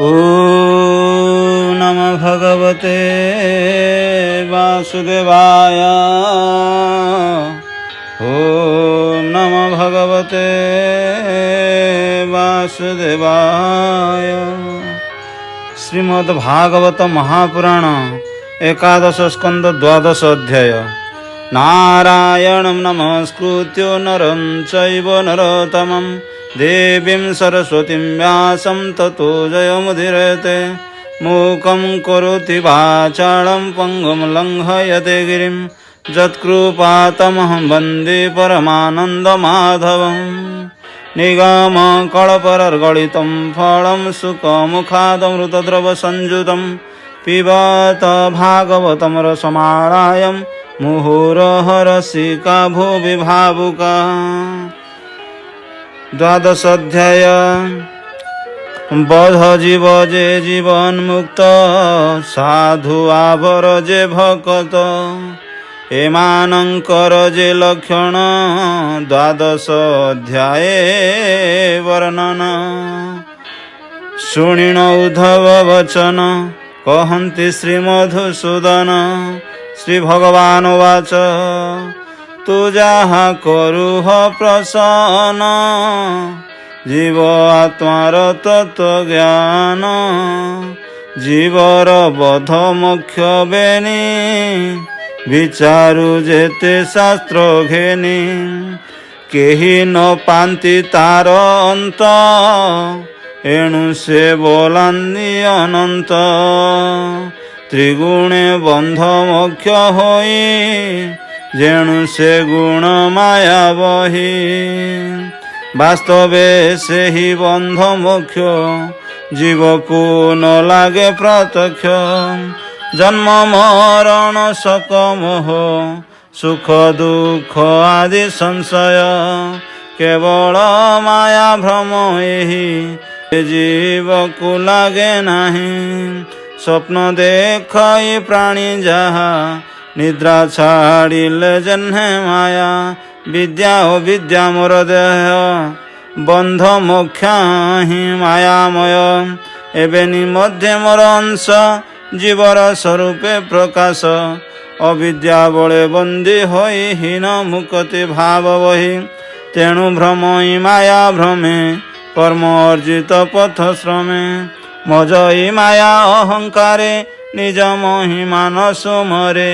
ॐ नमः भगवते वासुदेवाय। ॐ नमः भगवते वासुदेवाय। श्रीमद्भागवत महापुराण एकादश स्कंद द्वादश अध्याय। नारायणं नमस्कृत्य नरं चैव नरोत्तमं देवीं सरस्वतीं व्यासं ततो जयमुदीरयते। मूकं करोति वाचालं पङ्गुं लङ्घयते गिरिं यत्कृपातमहं वन्दे परमानन्दमाधवं। निगमकल्पतरुगलितं फलं सुखमुखादमृतद्रवसंयुतं पिबत भागवतं रसमालयं मुहुरः रसिका भुवि भावुका। द्वादश अध्याय। बध जीव जे जीवन मुक्त साधु आवर जे भक्त एमानंकर जे लक्षण द्वादश अध्याये वर्णन। शुणिण उद्धव वचन कहन्ति श्रीमधुसूदन। श्री भगवान उवाच तु जाहा करुह प्रसन्न जीव आत्मार तत्वज्ञान जीवर बध मोक्ष बेनी विचारु जेते शास्त्र घेनी केही न पांति तार अंत एणु से बोलान्नी अनंत त्रिगुणे बंध मोक्ष होई जेणु से गुण माया बही वास्तवे से ही बंध मोक्ष जीव को न लागे प्रत्यक्ष जन्म मरण शोक मोह सुख दुख आदि संशय केवल माया भ्रम यही जीव को लागे नहीं। स्वप्न देख प्राणी जहा निद्रा छाड़िले जन्हे माया विद्या ओ विद्या मोर देह बंध मोक्षा ही मायामय एबे निमध्ये मोर अंश जीवर स्वरूपे प्रकाश अविद्या बळे बंदी होई हीन मुक्ति भाव वही तेणु भ्रम माया भ्रमे कर्म अर्जित पथ श्रमे मजई माया अहंकारे निज महिमा न सुमरे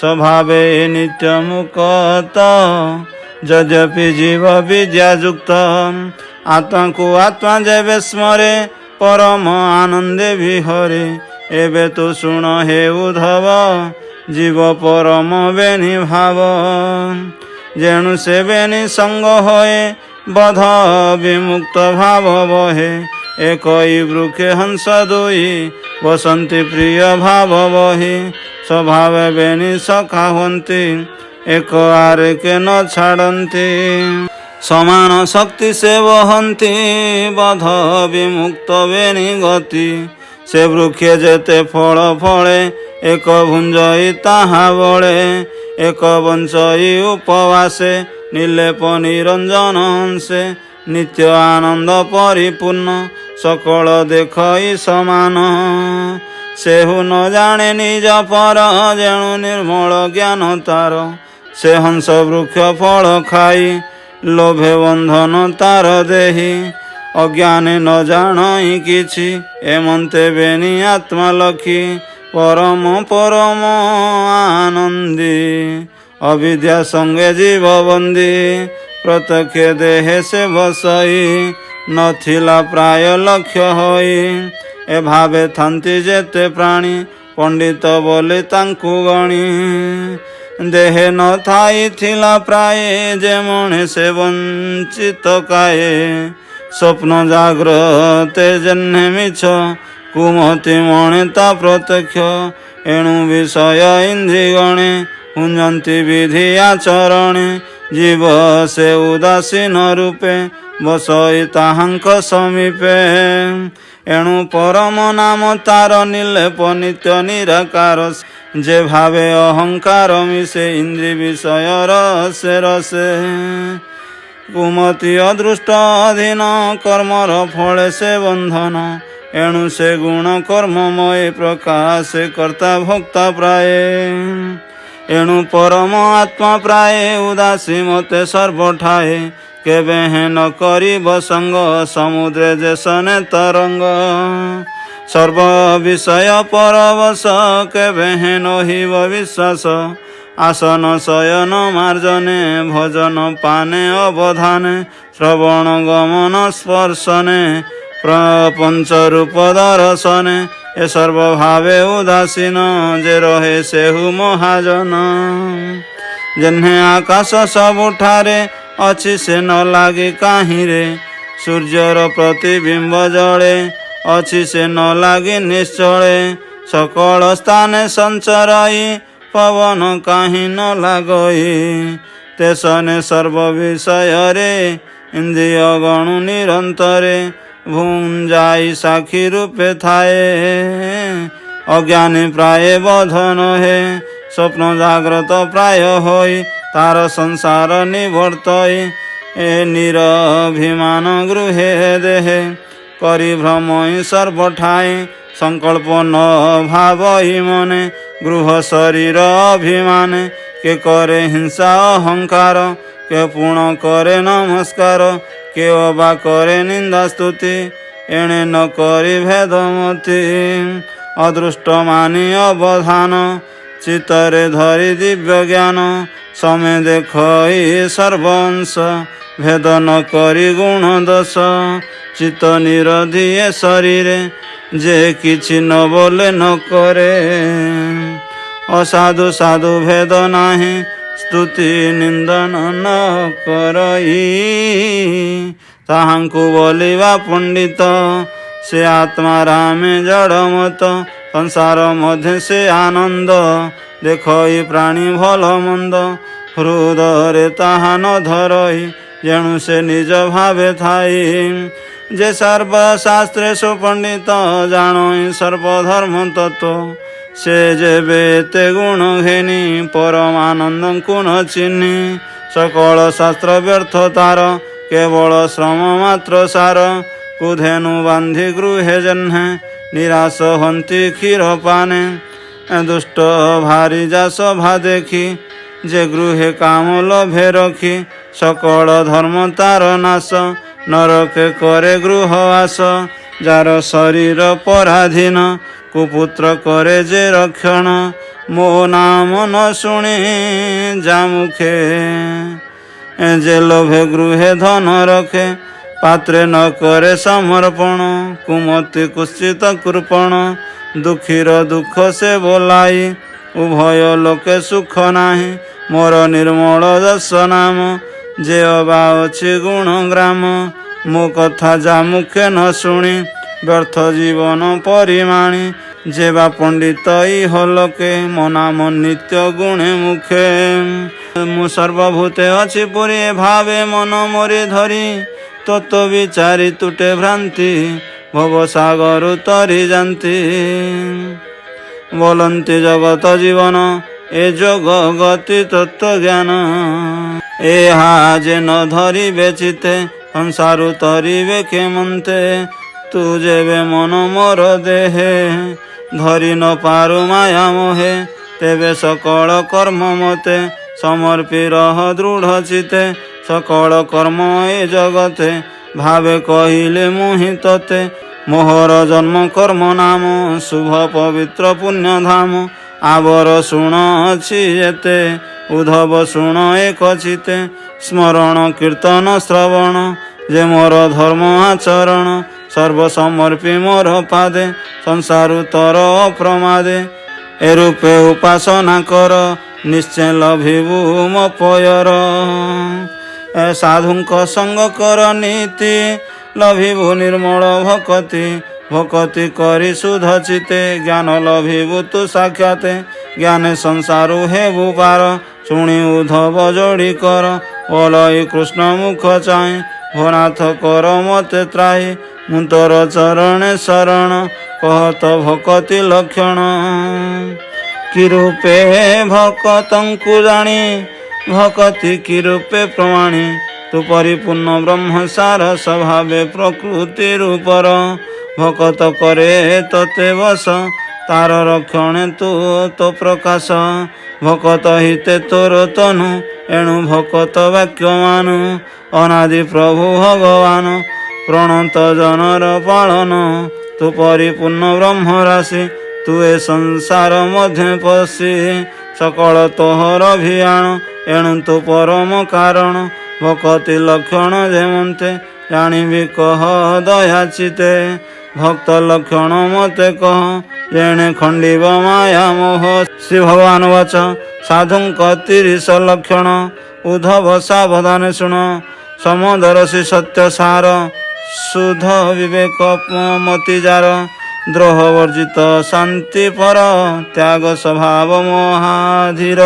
स्वभावे नित्य मुक्त यद्यपि जीव विद्या युक्त आत्मा को आत्मा जेबे स्मरे परम आनंदे विहरे एबे तो सुन हे उद्धव जीव परम बेनि भाव जेणु से बेनि संग होए बध विमुक्त भाव बहे एकई वृक्षे हंस दुई बसंती प्रिय भाव बही स्वभाव बेनि सखा हंती एक आरे के न छाड़ती समान शक्ति से वहंती बध विमुक्त बेनि गति से वृक्षे जेते फल फले एक भुंजई ताहा बळे एक बंचई उपवासे निर्लेप निरंजन हंसे नित्य आनंद परिपूर्ण सकल देखई समान सेहु न जाने निज पर जेणु निर्मल ज्ञान तार से हंस वृक्ष फल खाई लोभे बंधन तार देही अज्ञाने न जाणई किछि एमंते बेनि आत्मा लखी परम परम आनंदी अविद्या संगे जीव बंदी प्रत्यक्ष देहे से बसई नथिला प्राय लक्ष्य होई ए भावे थांती जेते प्राणी पंडित बोले तांकु गणी देहे न थाई थिला प्राय जे मणे से वंचित काये स्वप्न जाग्रते जन्हे मिछ कुमति मणे ता प्रत्यक्ष एणु विषय इंद्रिगणे हुंजंती विधि आचरणे जीव से उदासीन रूपे बसई ताहांक समीपे एणु परम नाम तार निर्लेप नित्य निराकार जे भावे अहंकार मिसे इंद्रिय विषय रसे रसे कुमति अदृष्ट अधीन कर्मर फले से बंधन एणु से गुण कर्ममय प्रकाश कर्ता भोक्ता प्राय एणु परम आत्मा प्राय उदासी मते सर्व ठाए केबे न करिब संग समुद्रे जैसने तरंग सर्व विषय परवश केबे नहिब विश्वास आसन शयन मार्जने भजन पाने अवधाने श्रवण गमन स्पर्शने प्रपंच रूप दर्शने ए सर्वभावे उदासीन जे रहे सेहु महाजन जेन्हे आकाश सबुठारे अच्छी से न लागे काहीं रे सूर्यर प्रतिबिंब जले अच्छी से न लागे निश्चले सकल स्थाने संचराई पवन काहीं न लागई तेसने सर्व विषय रे इंद्रिय गणु निरंतरे भुंजाई साक्षी रूपे थाए अज्ञानी प्राय बधन है स्वप्न जाग्रत प्राय होई तार संसार निवर्तई ए निरभिमान गृहे देहे करी भ्रमई सर्वठाई संकल्प न भावई मने गृह शरीर अभिमाने के करे हिंसा अहंकार के पूर्ण करे नमस्कार के अबा करे निंदा स्तुति एणे न करी भेदमति अदृष्ट मानी अवधान चित्तरे धरी दिव्य ज्ञान समय देखई सर्वंश भेद न करी गुण दश चित्त निरधिए शरीरे जे किछि न बोले न करे असाधु साधु भेद नाही स्तुति निंदन न करई ताहांकु बोलिबा पंडित से आत्मा रामे जड़मत संसार मध्य से आनंद देखई प्राणी भल मंद हृदय ताहा न धरई जेणु से निज भावे थाई जे सर्वशास्त्रे सुपंडित जानई सर्वधर्म तत्व से जेबे ते गुण घेनी परमानंद कुण चिन्हि सकल शास्त्र व्यर्थ तार केवल श्रम मात्र सार कुधेनु बांधि गृहे जन्हे निराश हंती क्षीर पाने दुष्ट भारी जा सभा देखी जे गृहे काम लभे रखी सकल धर्म तार नाश नरके करे गृहवास जार शरीर पराधीन कुपुत्र करे जे रक्षण मो नाम न शुणी जा मुखे जे लोभे गृहे धन रखे पात्रे न करे समर्पण कुमति कुश्चित कृपण दुखीर दुख से बोलाई उभय लोके सुख नाही मोर निर्मल दश नाम जे अबा अछि गुण ग्राम मो कथा जा मुखे न शुणी व्यर्थ जीवन परिमाणी जेबा पंडित इहलोके मो नाम नित्य गुणे मुखे मु सर्वभूते अछि पुरी भावे मन मोरे धरी तत्व विचारी तुटे भ्रांति भव सागर तरी जानती बोलंती जगत जीवन ए जोग गति तत्व ज्ञान एहा जे न धरी बेचिते संसारु तरिबे के मंते तू जेबे मन मोर देहे धरी न पारु माया मोहे तेबे सकल कर्म मते समर्पी रह दृढ़ चिते सकल कर्म ए जगते भावे कहिले मुहि तते मोहर जन्म कर्म नाम शुभ पवित्र पुण्य धाम आवर शुण अछि एते उद्धव शुण एक चिते स्मरण कीर्तन श्रवण जे मोर धर्म आचरण सर्व समर्पी मोर पादे संसारु तर अप्रमादे ए रूपे उपासना कर निश्चय लभिबु मो पयर ए साधुंक संग कर नीति लभिबु निर्मल भक्ति भक्ति करी शुद्ध चिते ज्ञान लभिबु तु साक्षाते ज्ञाने संसारु हेबु पार शुणी उद्धव जोड़ी कर बोलई कृष्ण मुख चाहि भोनाथ कर मते त्राहि मुतर चरणे शरण कहत भक्ति लक्षण कि रूपे भक्तंकु जानी भक्ति कि रूपे प्रमाणी तु परिपूर्ण ब्रह्मसार स्वभावे प्रकृति रूपर भकत करे तते बस तार रक्षणे तू तो प्रकाश भकत हिते तोर तनु एणु भकत वाक्यमान अनादि प्रभु भगवान प्रणत जनर पालन तु परिपूर्ण ब्रह्म राशि तु ए संसार मध्य पशि सकल तोहर अभियान एणु तु परम कारण भक्ति लक्षण जेमते जानिबि कह दया चिते भक्त लक्षण मते कह जेणे खंडिब माया मोह श्री भगवान वच साधुंक 30 लक्षण उद्धव सावधान शुण समदर्शी सत्य सार शुद्ध विवेक मति जार द्रोह वर्जित शांति पर त्याग स्वभाव महाधीर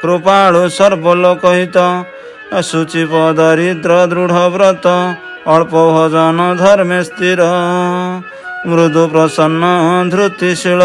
कृपाणु सर्वलोकहित शुचिप दरिद्र दृढ़ व्रत अल्प भजन धर्मे स्थिर मृदु प्रसन्न धृतिशील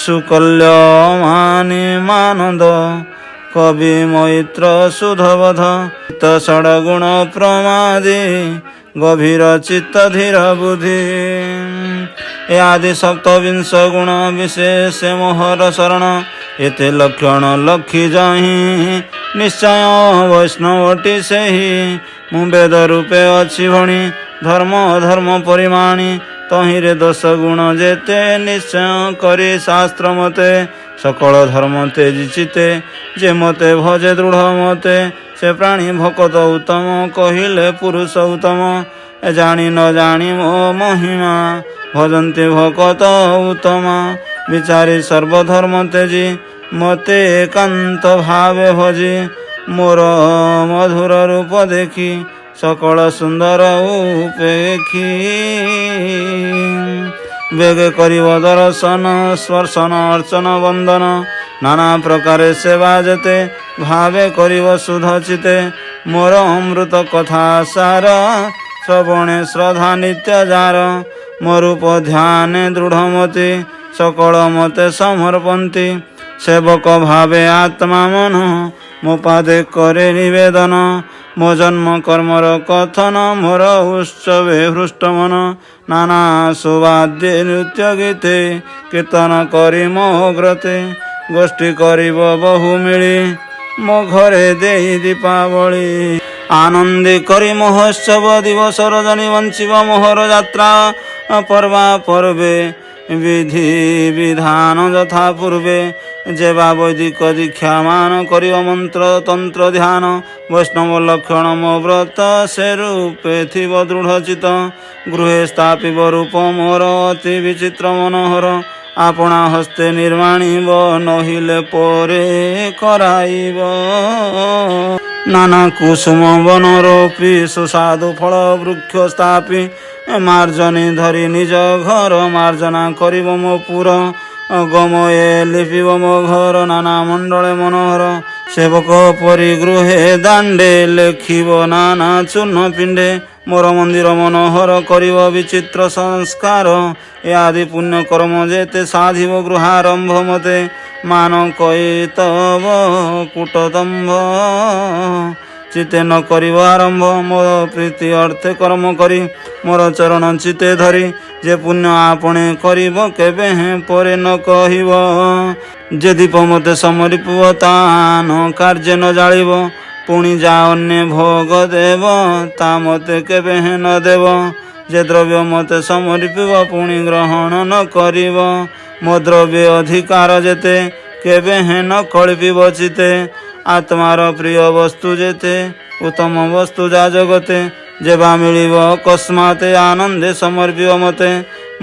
सुकल्यमानी मानद कवि मैत्र सुधवध षड्गुण प्रमादी गभीर चित्त धीर बुद्धि ए आदि 27 गुण विशेष मोहर शरण एते लक्षण लक्षी जाहि निश्चय वैष्णवटी से ही मु वेद रूपे अच्छी भणी धर्म अधर्म परिमाणी तहिरे 10 गुण जेते निश्चय करी शास्त्र मते सकल धर्म तेजी चिते जे मते भजे दृढ़ मते से प्राणी भकत उत्तम कहिले पुरुष उत्तम जानी न जानी मो महिमा भजन्ते भकत उत्तम विचारी सर्वधर्म तेजी मते एकांत भावे भजी मोर मधुर रूप देखी सकल सुंदर उपेखी बेग करिव दर्शन स्पर्शन अर्चन वंदन नाना प्रकार सेवा जते भावे करिव शुद्ध चिते मोर अमृत कथा सार श्रवणे श्रद्धा नित्य जार मोरूप ध्यान दृढ़मति सकल मते समर्पन्ति सेवक भावे आत्मा मन मो पादे करे निवेदन मो जन्म कर्मर कथन मोर उत्सवे हृष्टमन नाना सुवाद्य नृत्य गीते कीर्तन करी मो ग्रते गोष्ठी करिब बहु मिली मो घरे देई दीपावली आनंदे करी महोत्सव दिवस रजनी वंशिव मोहर यात्रा पर्वा पर्वे विधि विधान यथा पूर्वे जेवा वैदिक दीक्षा मान करिव मंत्र तंत्र ध्यान वैष्णव लक्षण मो व्रत से रूपे थिव दृढ़ चित गृहे स्थापिव रूप मोर अति विचित्र मनोहर आपणा हस्ते निर्माणीब नहिले परे कराइब नाना कुसुम वन रोपी सुसाधु फल वृक्ष स्थापी मार्जनी धरी निज घर मार्जना करिब मो पुर गमये लिपिब मो घर नाना मंडले मनोहर सेवक परिगृहे दांडे लेखिब नाना चूर्ण पिंडे मोर मंदिर मनोहर करिब विचित्र संस्कार ए आदि पुण्य कर्म जेते साधिब गृहारंभ मते मान कईतव कूटदंभ चिते न करिब आरंभ मोर प्रीति अर्थे कर्म करी मोर चरण चिते धरी जे पुण्य आपणे करिब केबे हे परे न कहिब जे दीप मते समर्पिब तान कार्य न जालिब पुणी जा अन्य भोग देव ता मते केबे हे न देव जे द्रव्य मते समर्पिब पुणी ग्रहण न करिब मो द्रव्य अधिकार जेते केबे हे न कल्पिब चिते आत्मार प्रिय वस्तु जेते उत्तम वस्तु जा जगते जेबा मिलिब अकस्माते आनंदे समर्पिब मते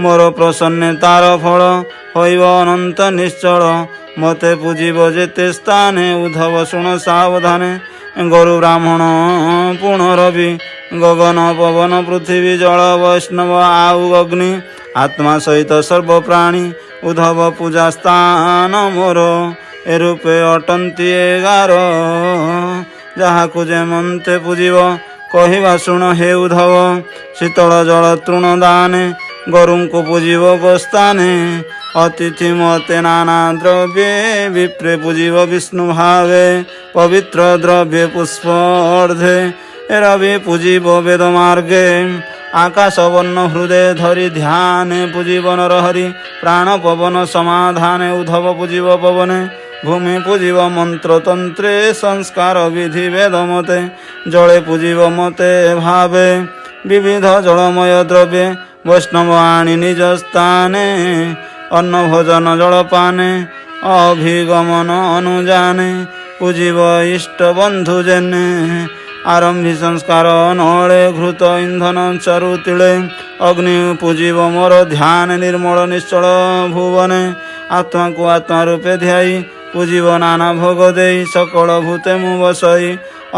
मोर प्रसन्ने तार फल होइब अनंत निश्चल मते पूजिब जेते स्थाने उद्धव शुण सावधाने गरु ब्राह्मण पूर्ण रवि गगन पवन पृथ्वी जल वैष्णव आउ अग्नि आत्मा सहित सर्व प्राणी उद्धव पूजा स्थान मोर ए रूपे अटंती 11 जहाकु जेमंते पूजिब कहिबा शुण हे उद्धव शीतल जल तृण दाने गरुंकु पूजिब गोस्ताने अतिथि मते नाना द्रव्ये विप्रे पूजिब विष्णु भावे पवित्र द्रव्ये पुष्प अर्धे ରବି ପୂଜିବ ବେଦ ମାର୍ଗେ ଆକାଶ ବର୍ଣ୍ଣ ହୃଦୟ ଧରି ଧ୍ୟାନେ ପୂଜିବ ନରହରି ପ୍ରାଣ ପବନ ସମାଧାନେ ଉଦ୍ଧବ ପୂଜିବ ପବନେ ଭୂମି ପୂଜିବ ମନ୍ତ୍ର ତନ୍ତ୍ରେ ସଂସ୍କାର ବିଧି ବେଦ ମତେ ଜଳେ ପୂଜିବ ମତେ ଭାବେ ବିବିଧ ଜଳମୟ ଦ୍ରବ୍ୟ ବୈଷ୍ଣବ ଆଣି ନିଜ ସ୍ଥାନେ ଅନ୍ନ ଭୋଜନ ଜଳପାନେ ଅଭିଗମନ ଅନୁଜାନେ ପୂଜିବ ଇଷ୍ଟ ବନ୍ଧୁ ଜେନେ ଆରମ୍ଭି ସଂସ୍କାର ନଳେ ଘୃତ ଇନ୍ଧନ ଚରୁ ତିଳେ ଅଗ୍ନି ପୂଜିବ ମୋର ଧ୍ୟାନ ନିର୍ମଳ ନିଶ୍ଚଳ ଭୁବନେ ଆତ୍ମାକୁ ଆତ୍ମା ରୂପେ ଧ୍ୟାଇ ପୂଜିବ ନାନା ଭୋଗ ଦେଇ ସକଳ ଭୂତେ ମୁଁ ବସଇ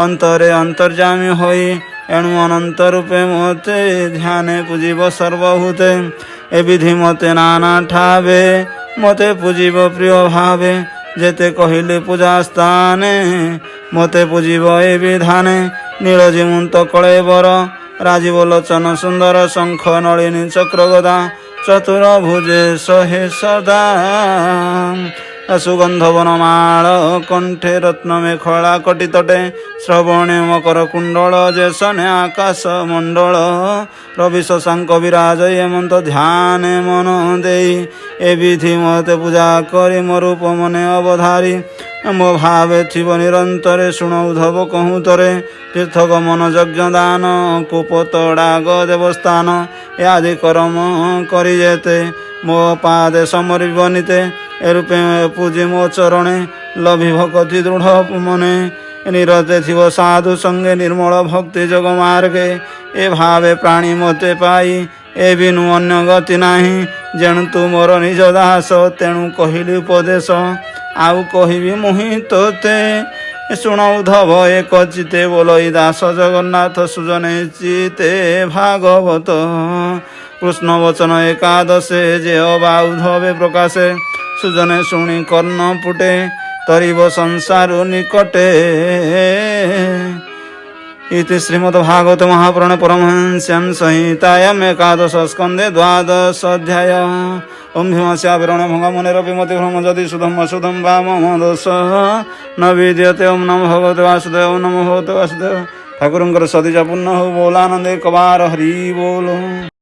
ଅନ୍ତରେ ଅନ୍ତର୍ଯାମୀ ହୋଇ ଏଣୁ ଅନନ୍ତ ରୂପେ ମୋତେ ଧ୍ୟାନେ ପୂଜିବ ସର୍ବଭୂତେ ଏ ବିଧି ମୋତେ ନାନା ଠାବେ ମୋତେ ପୂଜିବ ପ୍ରିୟ ଭାବେ ଯେତେ କହିଲେ ପୂଜା ସ୍ଥାନେ ମୋତେ ପୂଜିବ ଏ ବିଧାନେ ନୀଳଜିମୁନ୍ତ କଳେବର ରାଜୀବ ଲୋଚନ ସୁନ୍ଦର ଶଙ୍ଖ ନଳିନୀ ଚକ୍ରଗଦା ଚତୁରଭୁଜେ ସହେ ସଦା ସୁଗନ୍ଧ ବନମାଳ କଣ୍ଠେ ରତ୍ନମେଖଳା କଟିତଟେ ଶ୍ରବଣେ ମକର କୁଣ୍ଡଳ ଯେସନେ ଆକାଶ ମଣ୍ଡଳ ରବି ଶଶାଙ୍କ ବିରାଜ ଏମନ୍ତ ଧ୍ୟାନେ ମନ ଦେଇ ଏ ବିଧି ମୋତେ ପୂଜା କରି ମୋ ରୂପ ମନେ ଅବଧାରି ମୋ ଭାବେ ଥିବ ନିରନ୍ତରେ ଶୁଣ ଉଦ୍ଧବ କହୁଁ ତରେ ତୀର୍ଥ ଗମନ ଯଜ୍ଞ ଦାନ କୁପତଡ଼ାଗ ଦେବସ୍ଥାନ ଏ ଆଦି କରମ କରି ଯେତେ ମୋ ପାଦେ ସମରିବ ନିତେ ଏ ରୂପେ ପୂଜି ମୋ ଚରଣେ ଲଭି ଭକତି ଦୃଢ଼ ମନେ ନିରତେ ଥିବ ସାଧୁ ସଙ୍ଗେ ନିର୍ମଳ ଭକ୍ତି ଯୋଗ ମାର୍ଗେ ଏ ଭାବେ ପ୍ରାଣୀ ମୋତେ ପାଇ ଏ ବିନୁ ଅନ୍ୟ ଗତି ନାହିଁ ଯେଣୁ ତୁ ମୋର ନିଜ ଦାସ ତେଣୁ କହିଲି ଉପଦେଶ ଆଉ କହିବି ମୁହିଁ ତୋତେ ଶୁଣ ଉଦ୍ଧବ ଏକ ଚିତେ ବୋଲଇ ଦାସ ଜଗନ୍ନାଥ ସୁଜନେ ଚିତେ ଭାଗବତ କୃଷ୍ଣ ବଚନ ଏକାଦଶେ ଯେ ଅବା ଉଦ୍ଧବେ ପ୍ରକାଶେ ସୁଜନେ ଶୁଣି କର୍ଣ୍ଣ ପୁଟେ ତରିବ ସଂସାରୁ ନିକଟେ इति श्रीमद्भागवत महापुराणे परमहंस्यां संहितायाम् एकादश स्कन्धे द्वादश अध्याय ओम भीमस्याभिरण भङ्गमुनिरपि मतिभ्रमजति सुधम् अशुधं वा मम दोषः न विद्यते ओम नमो भगवते वासुदेव ओम नमो भगवते वासुदेव ठाकुरଙ୍କର ସଦିଚା ପୂର୍ଣ୍ଣ ହଉ ବୋଲାନନ୍ଦେ କବାର ହରି ବୋଲ।